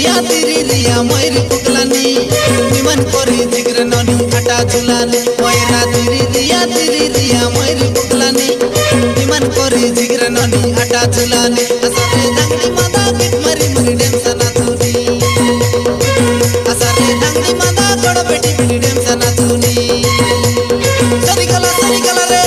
मयूरी पुकलानी निमन कोरी जिगर ननी आटा झुलानी मोयरा धीरी रिया मयूरी पुकलानी निमन कोरी जिगर ननी आटा झुलानी असरे दंगली मादा गिट मरी मरी डेम सना तुनी असरे दंगली मादा गोड़ बेटी बेटी डेम सना तुनी सरी कला रे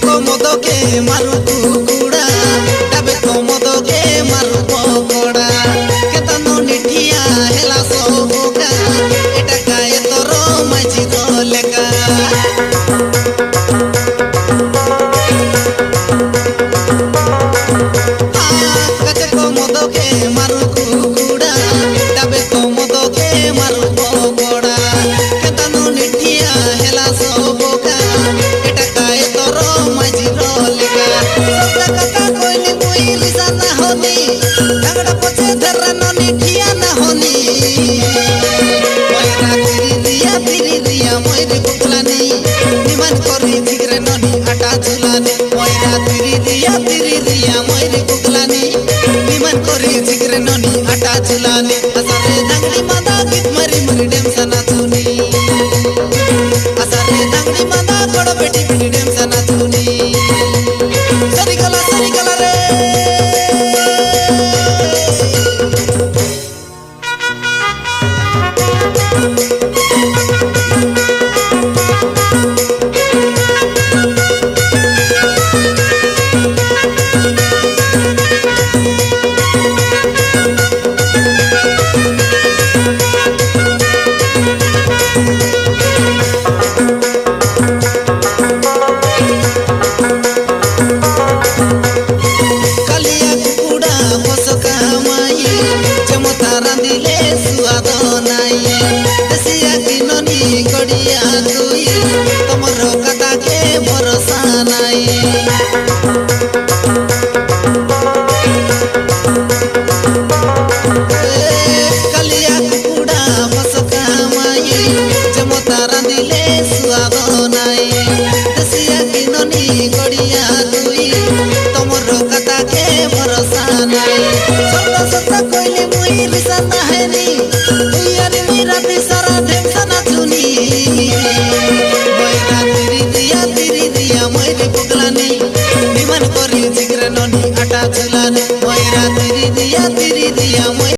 मारू कुकुड़ा तबे कोमोदो के मारू पकोड़ा केतनो निठिया हेला सोगा एटा काय तोरो मजी दोलेका कचे कोमोदो के मारू कुकुड़ा तबे कोमोदो के मारू पकोड़ा केतनो निठिया हेला सोगा एटा काय तोरो मजी कथा कोइली मुई लिसा ना होनी झगड़ा पछे धरा ननी ठिया ना होनी मोयरा धीरी रिया मयूरी पुकलानी निमन कोरी जिगर ननी आटा झुलानी मोयरा धीरी रिया मयूरी पुकलानी निमन कोरी जिगर ननी आटा झुलानी असरे दंगली मादा गिट मरी मरी डेम सना तुनी असरे दंगली मादा गोड़ बेटी बेटी डेम सना तुनी सरी कला रे रांधिले सुआद नाई देसिया किननी गड़िया दुई तमर कथा के भरोसा नाई कलिया कुकुड़ा बसका माई जमता रांधिले सुआद नाई देसिया किननी गड़िया दुई तमर कथा के भरोसा नाई सत्ता कोइले मुई लिसा ना है नी